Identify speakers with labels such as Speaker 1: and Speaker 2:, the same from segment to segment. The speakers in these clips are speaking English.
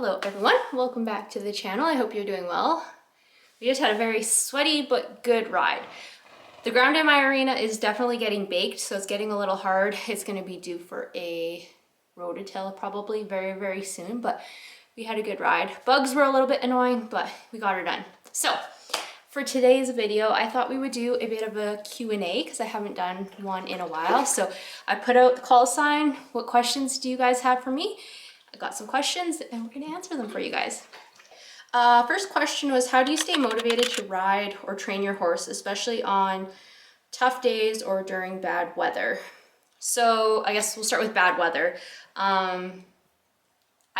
Speaker 1: Hello everyone, welcome back to the channel. I hope you're doing well. We just had a very sweaty but good ride. The ground in my arena is definitely getting baked, so it's getting a little hard. It's going to be due for a rototill probably very soon, but we had a good ride. Bugs were a little bit annoying, but we got her done. So for today's video, I thought we would do a bit of a Q&A because I haven't done one in a while. So I put out the call sign. What questions do you guys have for me? I got some questions and we're gonna answer them for you guys. First question was, how do you stay motivated to ride or train your horse, especially on tough days or during bad weather? So I guess we'll start with bad weather. I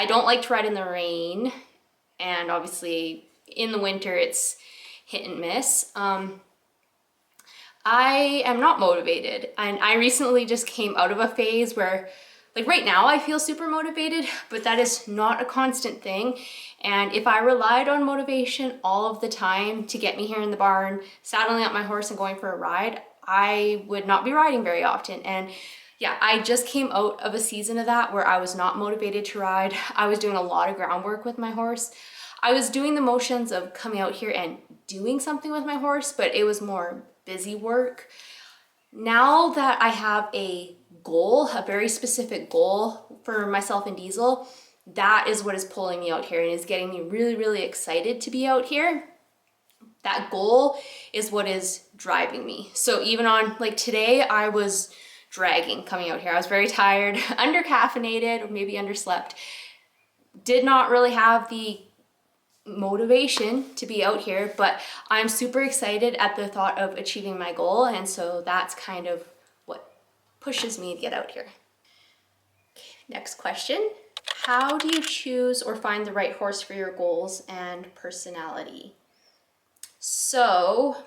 Speaker 1: don't like to ride in the rain, and obviously in the winter it's hit and miss. I am not motivated, and I recently just came out of a phase where, like right now, I feel super motivated, but that is not a constant thing. And if I relied on motivation all of the time to get me here in the barn, saddling up my horse and going for a ride, I would not be riding very often. And yeah, I just came out of a season of that where I was not motivated to ride. I was doing a lot of groundwork with my horse. I was doing the motions of coming out here and doing something with my horse, but it was more busy work. Now that I have a goal, a very specific goal for myself and Diesel, that is what is pulling me out here and is getting me really excited to be out here. That goal is what is driving me. So even on like today, I was dragging coming out here. I was very tired, under caffeinated, or maybe underslept. Did not really have the motivation to be out here, but I'm super excited at the thought of achieving my goal, and so that's kind of what pushes me to get out here. Okay, next question. How do you choose or find the right horse for your goals and personality? So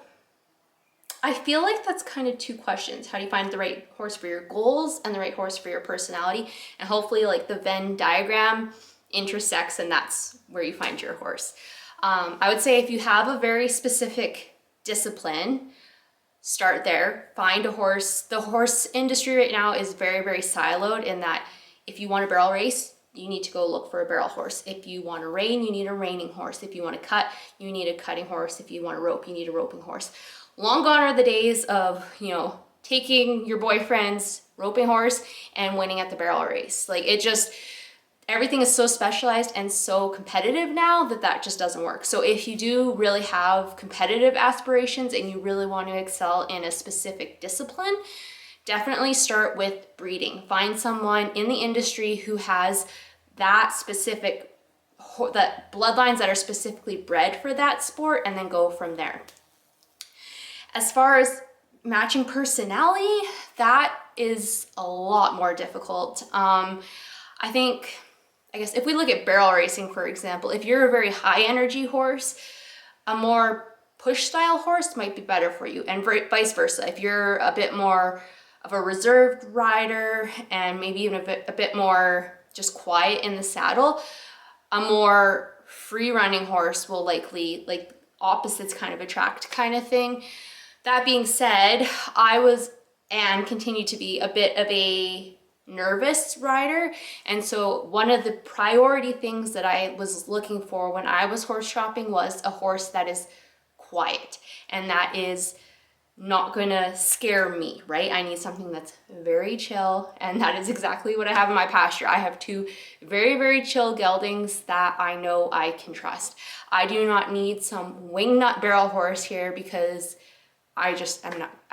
Speaker 1: I feel like that's kind of two questions. How do you find the right horse for your goals and the right horse for your personality? And hopefully like the Venn diagram intersects and that's where you find your horse. I would say if you have a very specific discipline, start there, find a horse. The horse industry right now is very siloed in that if you want a barrel race, you need to go look for a barrel horse. If you want to rein, you need a reining horse. If you want to cut, you need a cutting horse. If you want to rope, you need a roping horse. Long gone are the days of, taking your boyfriend's roping horse and winning at the barrel race. Like everything is so specialized and so competitive now that just doesn't work. So if you do really have competitive aspirations and you really want to excel in a specific discipline, definitely start with breeding. Find someone in the industry who has that specific, that bloodlines that are specifically bred for that sport, and then go from there. As far as matching personality, that is a lot more difficult. I guess if we look at barrel racing, for example, if you're a very high energy horse, a more push style horse might be better for you, and vice versa. If you're a bit more of a reserved rider and maybe even a bit more just quiet in the saddle, a more free running horse will likely, like opposites kind of attract kind of thing. That being said, I was and continue to be a bit of a nervous rider, and so one of the priority things that I was looking for when I was horse shopping was a horse that is quiet and that is not gonna scare me, right? I need something that's very chill, and that is exactly what I have in my pasture. I have two very chill geldings that I know I can trust. I do not need some wingnut barrel horse here because I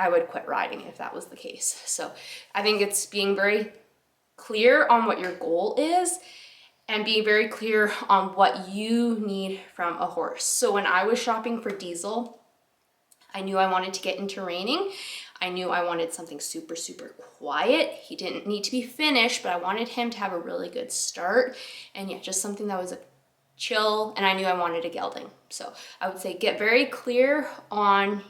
Speaker 1: would quit riding if that was the case. So I think it's being very clear on what your goal is and being very clear on what you need from a horse. So when I was shopping for Diesel, I knew I wanted to get into reining. I knew I wanted something super quiet. He didn't need to be finished, but I wanted him to have a really good start. And yeah, just something that was a chill, and I knew I wanted a gelding. So I would say get very clear on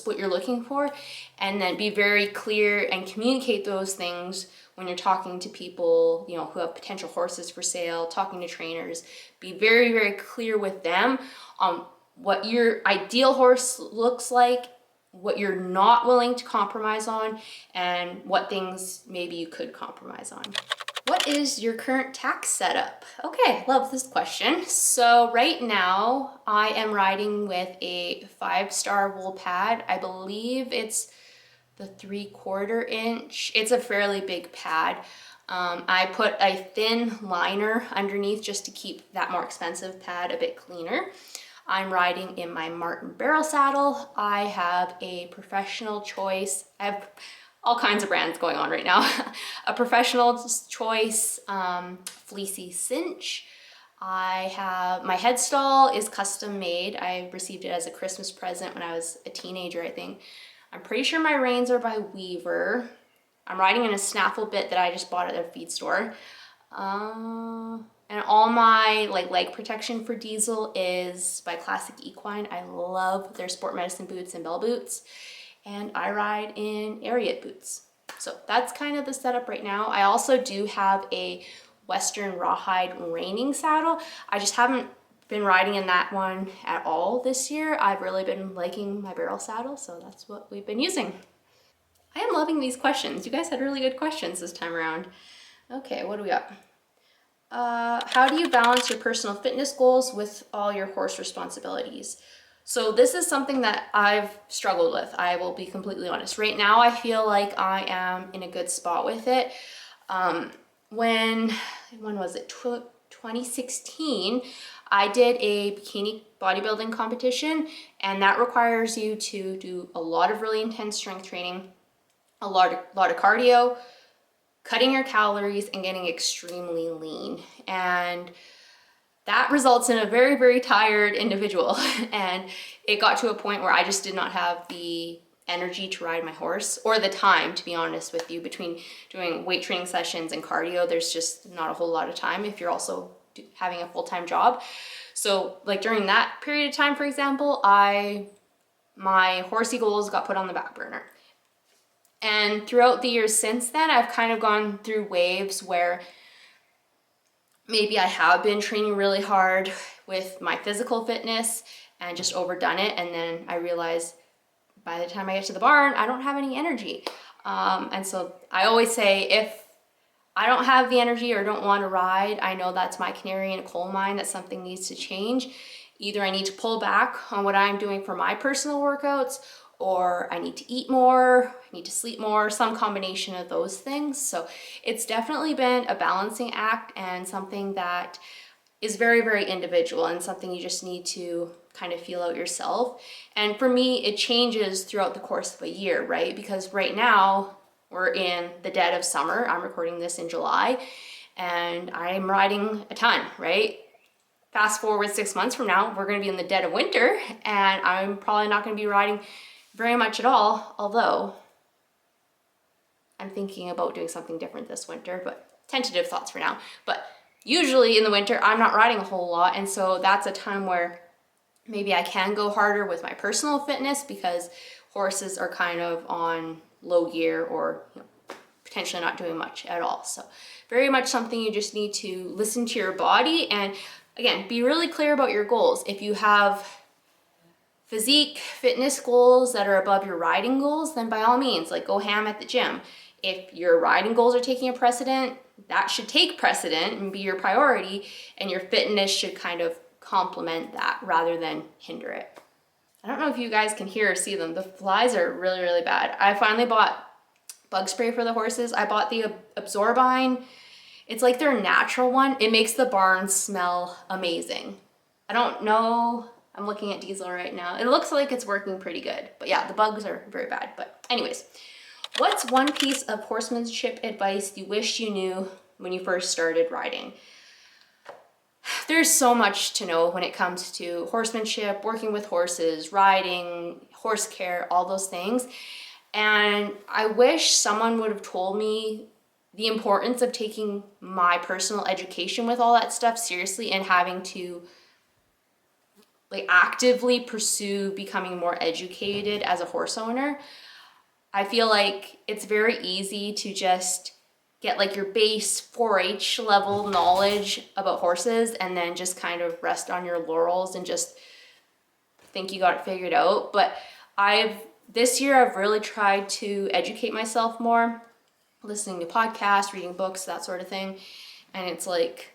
Speaker 1: what you're looking for, and then be very clear and communicate those things when you're talking to people, who have potential horses for sale, talking to trainers. Be very clear with them on what your ideal horse looks like, what you're not willing to compromise on, and what things maybe you could compromise on. What is your current tack setup? Okay, love this question. So right now I am riding with a 5-star wool pad. I believe it's the 3/4 inch. It's a fairly big pad. I put a thin liner underneath just to keep that more expensive pad a bit cleaner. I'm riding in my Martin barrel saddle. I have a professional choice. I have all kinds of brands going on right now. A professional choice fleecy cinch. I have, my headstall is custom made. I received it as a Christmas present when I was a teenager, I think. I'm pretty sure my reins are by Weaver. I'm riding in a snaffle bit that I just bought at a feed store. And all my leg protection for diesel is by Classic Equine. I love their sport medicine boots and bell boots. And I ride in Ariat boots. So that's kind of the setup right now. I also do have a Western Rawhide reining saddle. I just haven't been riding in that one at all this year. I've really been liking my barrel saddle, so that's what we've been using. I am loving these questions. You guys had really good questions this time around. Okay, what do we got? How do you balance your personal fitness goals with all your horse responsibilities? So this is something that I've struggled with. I will be completely honest. Right now, I feel like I am in a good spot with it. When was it? 2016, I did a bikini bodybuilding competition, and that requires you to do a lot of really intense strength training, a lot of cardio, cutting your calories, and getting extremely lean. And that results in a very, very tired individual. And it got to a point where I just did not have the energy to ride my horse, or the time, to be honest with you. Between doing weight training sessions and cardio, there's just not a whole lot of time if you're also having a full-time job. So like during that period of time, for example, my horsey goals got put on the back burner. And throughout the years since then, I've kind of gone through waves where maybe I have been training really hard with my physical fitness and just overdone it. And then I realize by the time I get to the barn, I don't have any energy. And so I always say, if I don't have the energy or don't want to ride, I know that's my canary in a coal mine, that something needs to change. Either I need to pull back on what I'm doing for my personal workouts, or I need to eat more, I need to sleep more, some combination of those things. So it's definitely been a balancing act, and something that is very, very individual, and something you just need to kind of feel out yourself. And for me, it changes throughout the course of a year, right? Because right now we're in the dead of summer. I'm recording this in July, and I'm riding a ton, right? Fast forward 6 months from now, we're going to be in the dead of winter, and I'm probably not going to be riding very much at all, although I'm thinking about doing something different this winter, but tentative thoughts for now. But usually in the winter, I'm not riding a whole lot, and so that's a time where maybe I can go harder with my personal fitness, because horses are kind of on low gear, or potentially not doing much at all. So very much something you just need to listen to your body, and again, be really clear about your goals. If you have physique, fitness goals that are above your riding goals, then by all means, go ham at the gym. If your riding goals are taking a precedent, that should take precedent and be your priority, and your fitness should kind of complement that rather than hinder it. I don't know if you guys can hear or see them. The flies are really, really bad. I finally bought bug spray for the horses. I bought the Absorbine. It's like their natural one. It makes the barn smell amazing. I don't know. I'm looking at Diesel right now. It looks like it's working pretty good. But yeah, the bugs are very bad. But anyways, what's one piece of horsemanship advice you wish you knew when you first started riding? There's so much to know when it comes to horsemanship, working with horses, riding, horse care, all those things. And I wish someone would have told me the importance of taking my personal education with all that stuff seriously, and having to actively pursue becoming more educated as a horse owner. I feel like it's very easy to just get your base 4-H level knowledge about horses, and then just kind of rest on your laurels and just think you got it figured out. But this year I've really tried to educate myself more. listening to podcasts, reading books, that sort of thing. And it's like,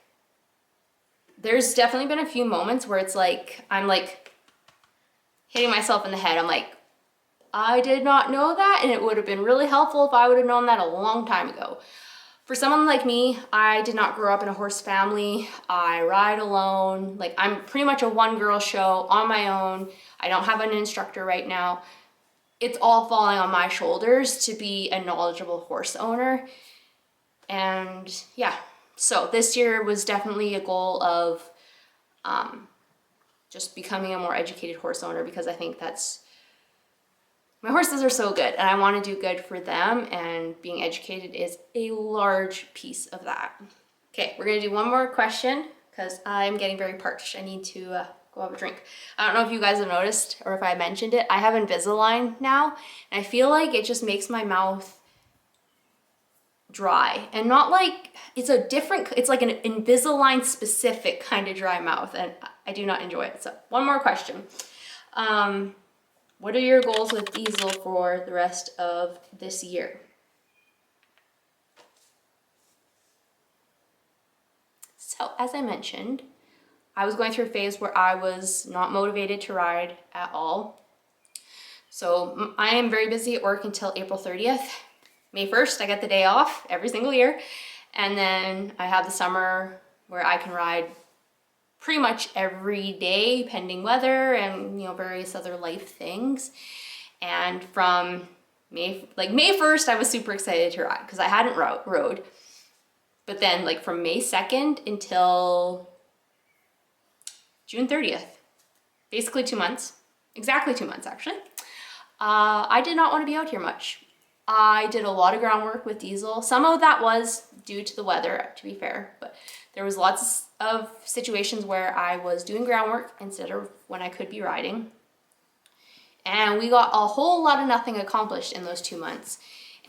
Speaker 1: there's definitely been a few moments where it's like, I'm like hitting myself in the head. I'm like, I did not know that, and it would have been really helpful if I would have known that a long time ago. For someone like me, I did not grow up in a horse family. I ride alone. Like, I'm pretty much a one-girl show on my own. I don't have an instructor right now. It's all falling on my shoulders to be a knowledgeable horse owner. And yeah, so this year was definitely a goal of just becoming a more educated horse owner, because I think my horses are so good and I want to do good for them, and being educated is a large piece of that. Okay, we're gonna do one more question because I'm getting very parched. I need to go have a drink. I don't know if you guys have noticed or if I mentioned it. I have Invisalign now, and I feel like it just makes my mouth dry, and not like it's like an Invisalign specific kind of dry mouth, and I do not enjoy it. So one more question. What are your goals with Diesel for the rest of this year? So as I mentioned, I was going through a phase where I was not motivated to ride at all. So I am very busy at work until April 30th. May 1st, I get the day off every single year. And then I have the summer where I can ride pretty much every day, pending weather and, various other life things. And from May 1st, I was super excited to ride because I hadn't rode. But then like from May 2nd until June 30th, basically 2 months, exactly 2 months actually, I did not want to be out here much. I did a lot of groundwork with Diesel. Some of that was due to the weather, to be fair, but there was lots of situations where I was doing groundwork instead of when I could be riding. And we got a whole lot of nothing accomplished in those 2 months.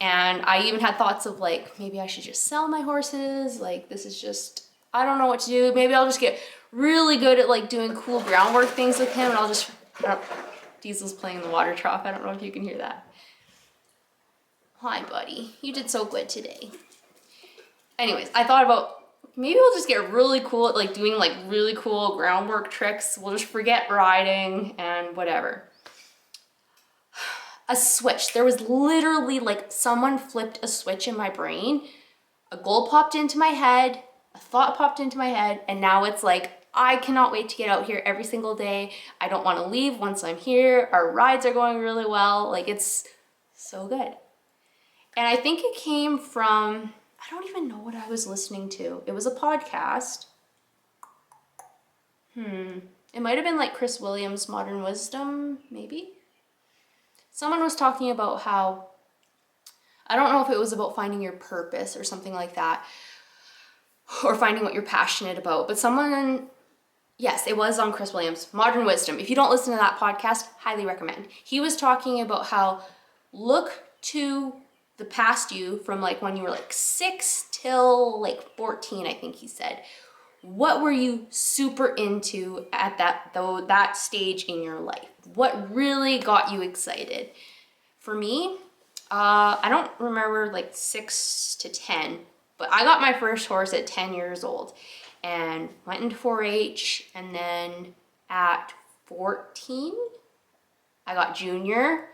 Speaker 1: And I even had thoughts of like, maybe I should just sell my horses. Like, this is just, I don't know what to do. Maybe I'll just get really good at like doing cool groundwork things with him, and I'll just, Diesel's playing in the water trough. I don't know if you can hear that. Hi, buddy. You did so good today. Anyways, I thought about maybe we'll just get really cool at like doing like really cool groundwork tricks. We'll just forget riding and whatever. A switch. There was literally like someone flipped a switch in my brain. A goal popped into my head, a thought popped into my head, and now it's like, I cannot wait to get out here every single day. I don't want to leave once I'm here. Our rides are going really well. Like, it's so good. And I think it came from, I don't even know what I was listening to. It was a podcast. It might have been like Chris Williams' Modern Wisdom, maybe. Someone was talking about how, I don't know if it was about finding your purpose or something like that, or finding what you're passionate about, but yes, it was on Chris Williams' Modern Wisdom. If you don't listen to that podcast, highly recommend. He was talking about how look to the past you from like when you were like 6 till like 14, I think he said. What were you super into at that stage in your life? What really got you excited? For me, I don't remember like 6 to 10, but I got my first horse at 10 years old and went into 4-H, and then at 14, I got junior.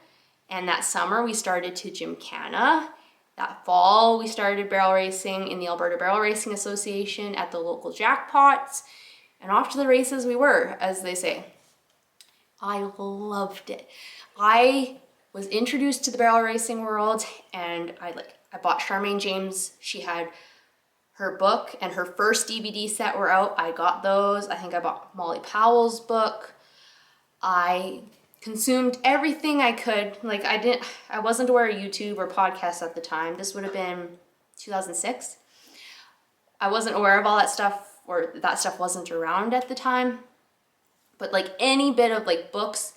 Speaker 1: And that summer we started to Gymkhana. That fall we started barrel racing in the Alberta Barrel Racing Association at the local jackpots. And off to the races we were, as they say. I loved it. I was introduced to the barrel racing world, and I bought Charmaine James. She had her book and her first DVD set were out. I got those. I think I bought Molly Powell's book. I consumed everything I could. Like, I wasn't aware of YouTube or podcasts at the time. This would have been 2006. I wasn't aware of all that stuff, or that stuff wasn't around at the time. But like any bit of like books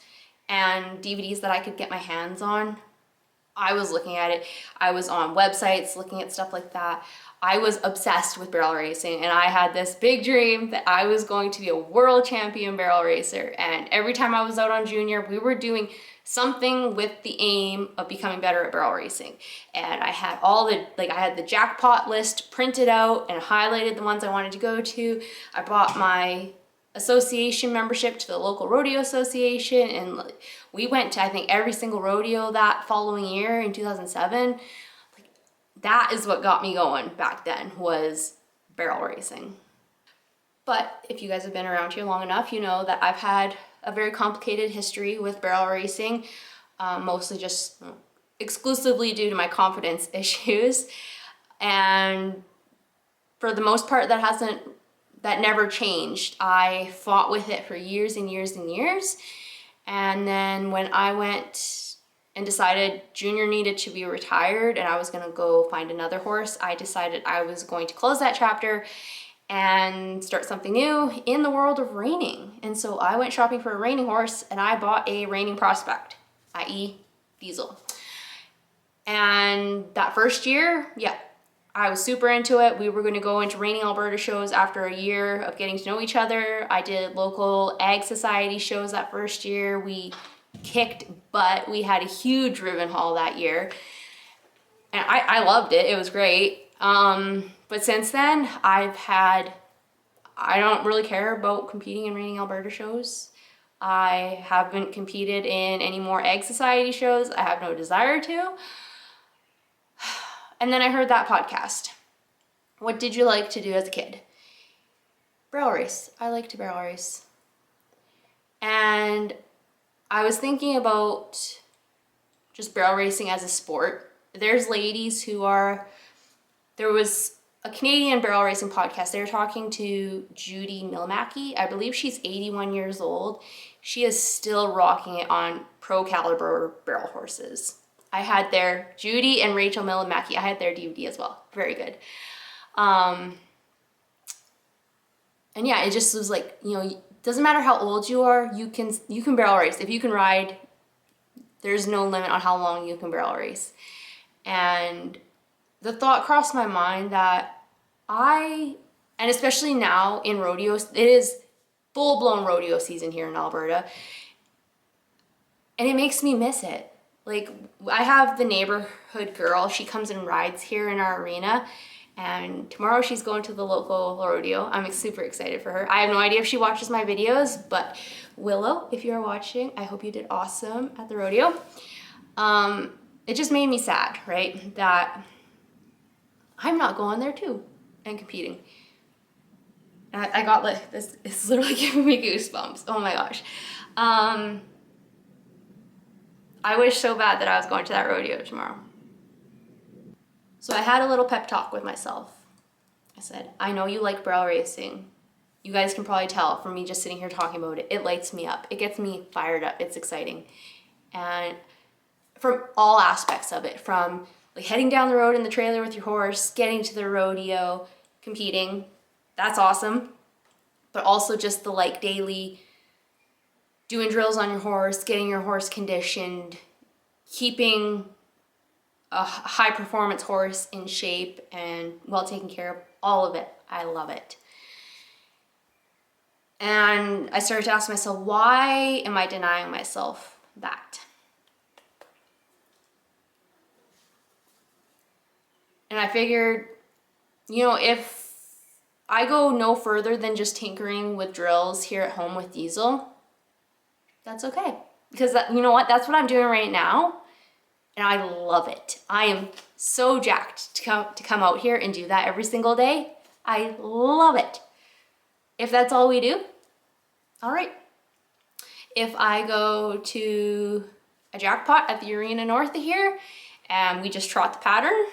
Speaker 1: and DVDs that I could get my hands on, I was looking at it. I was on websites looking at stuff like that. I was obsessed with barrel racing, and I had this big dream that I was going to be a world champion barrel racer. And every time I was out on junior, we were doing something with the aim of becoming better at barrel racing. And I had I had the jackpot list printed out and highlighted the ones I wanted to go to. I bought my association membership to the local rodeo association, and we went to, I think, every single rodeo that following year in 2007. That is what got me going back then, was barrel racing. But if you guys have been around here long enough, you know that I've had a very complicated history with barrel racing, mostly just exclusively due to my confidence issues. And for the most part, that never changed. I fought with it for years and years and years. And then when I went and decided junior needed to be retired and I was gonna go find another horse, I decided I was going to close that chapter and start something new in the world of reining. And so I went shopping for a reining horse, and I bought a reining prospect, i.e. Diesel. And that first year, yeah, I was super into it. We were gonna go into Reining Alberta shows after a year of getting to know each other. I did local ag society shows that first year. We kicked butt. We had a huge ribbon haul that year, and I loved it. It was great. But since then, I don't really care about competing in Reining Alberta shows. I haven't competed in any more ag society shows. I have no desire to. And then I heard that podcast. What did you like to do as a kid? Barrel race. I like to barrel race. And I was thinking about just barrel racing as a sport. There's ladies there was a Canadian barrel racing podcast. They were talking to Judy Milmackey. I believe she's 81 years old. She is still rocking it on pro caliber barrel horses. I had Judy and Rachel Milmackey, I had their DVD as well. Very good. And yeah, it just was like, doesn't matter how old you are, you can barrel race. If you can ride, there's no limit on how long you can barrel race. And the thought crossed my mind that and especially now in rodeos, it is full-blown rodeo season here in Alberta, and it makes me miss it. Like, I have the neighborhood girl, she comes and rides here in our arena, and tomorrow she's going to the local rodeo. I'm super excited for her. I have no idea if she watches my videos, but Willow, if you're watching, I hope you did awesome at the rodeo. It just made me sad, right? That I'm not going there too and competing. I got like this, it's literally giving me goosebumps. Oh my gosh. I wish so bad that I was going to that rodeo tomorrow. So I had a little pep talk with myself. I said, I know you like barrel racing. You guys can probably tell from me just sitting here talking about it. It lights me up. It gets me fired up. It's exciting. And from all aspects of it, from like heading down the road in the trailer with your horse, getting to the rodeo, competing, that's awesome. But also just the like daily doing drills on your horse, getting your horse conditioned, keeping a high performance horse in shape and well taken care of, all of it. I love it. And I started to ask myself, why am I denying myself that? And I figured, if I go no further than just tinkering with drills here at home with Diesel, that's okay. Because you know what? That's what I'm doing right now. And I love it. I am so jacked to come out here and do that every single day. I love it. If that's all we do, all right. If I go to a jackpot at the Arena North of here and we just trot the pattern,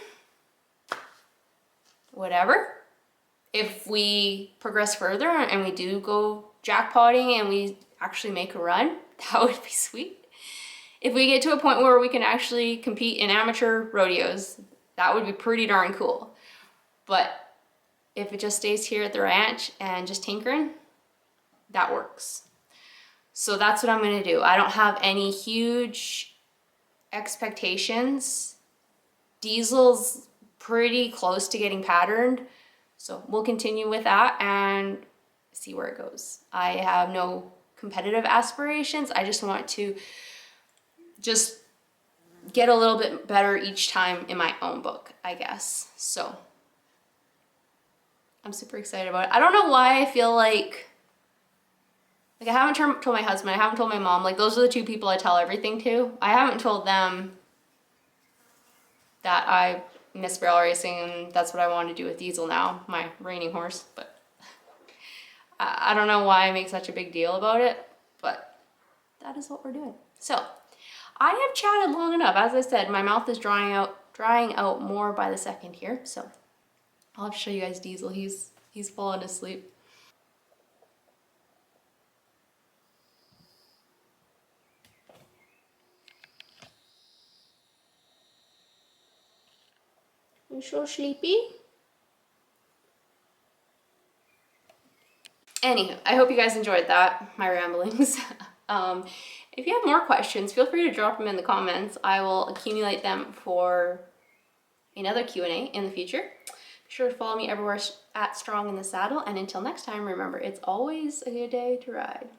Speaker 1: whatever. If we progress further and we do go jackpotting and we actually make a run, that would be sweet. If we get to a point where we can actually compete in amateur rodeos, that would be pretty darn cool. But if it just stays here at the ranch and just tinkering, that works. So that's what I'm gonna do. I don't have any huge expectations. Diesel's pretty close to getting patterned. So we'll continue with that and see where it goes. I have no competitive aspirations. I just want to just get a little bit better each time in my own book, I guess. So I'm super excited about it. I don't know why I feel like I haven't told my husband, I haven't told my mom, like those are the two people I tell everything to. I haven't told them that I miss barrel racing and that's what I want to do with Diesel now, my reigning horse, but I don't know why I make such a big deal about it, but that is what we're doing. So I have chatted long enough. As I said, my mouth is drying out more by the second here, so I'll have to show you guys Diesel. He's fallen asleep. You so sleepy? Anywho, I hope you guys enjoyed that, my ramblings. If you have more questions, feel free to drop them in the comments. I will accumulate them for another Q&A in the future. Be sure to follow me everywhere at Strong in the Saddle. And until next time, remember, it's always a good day to ride.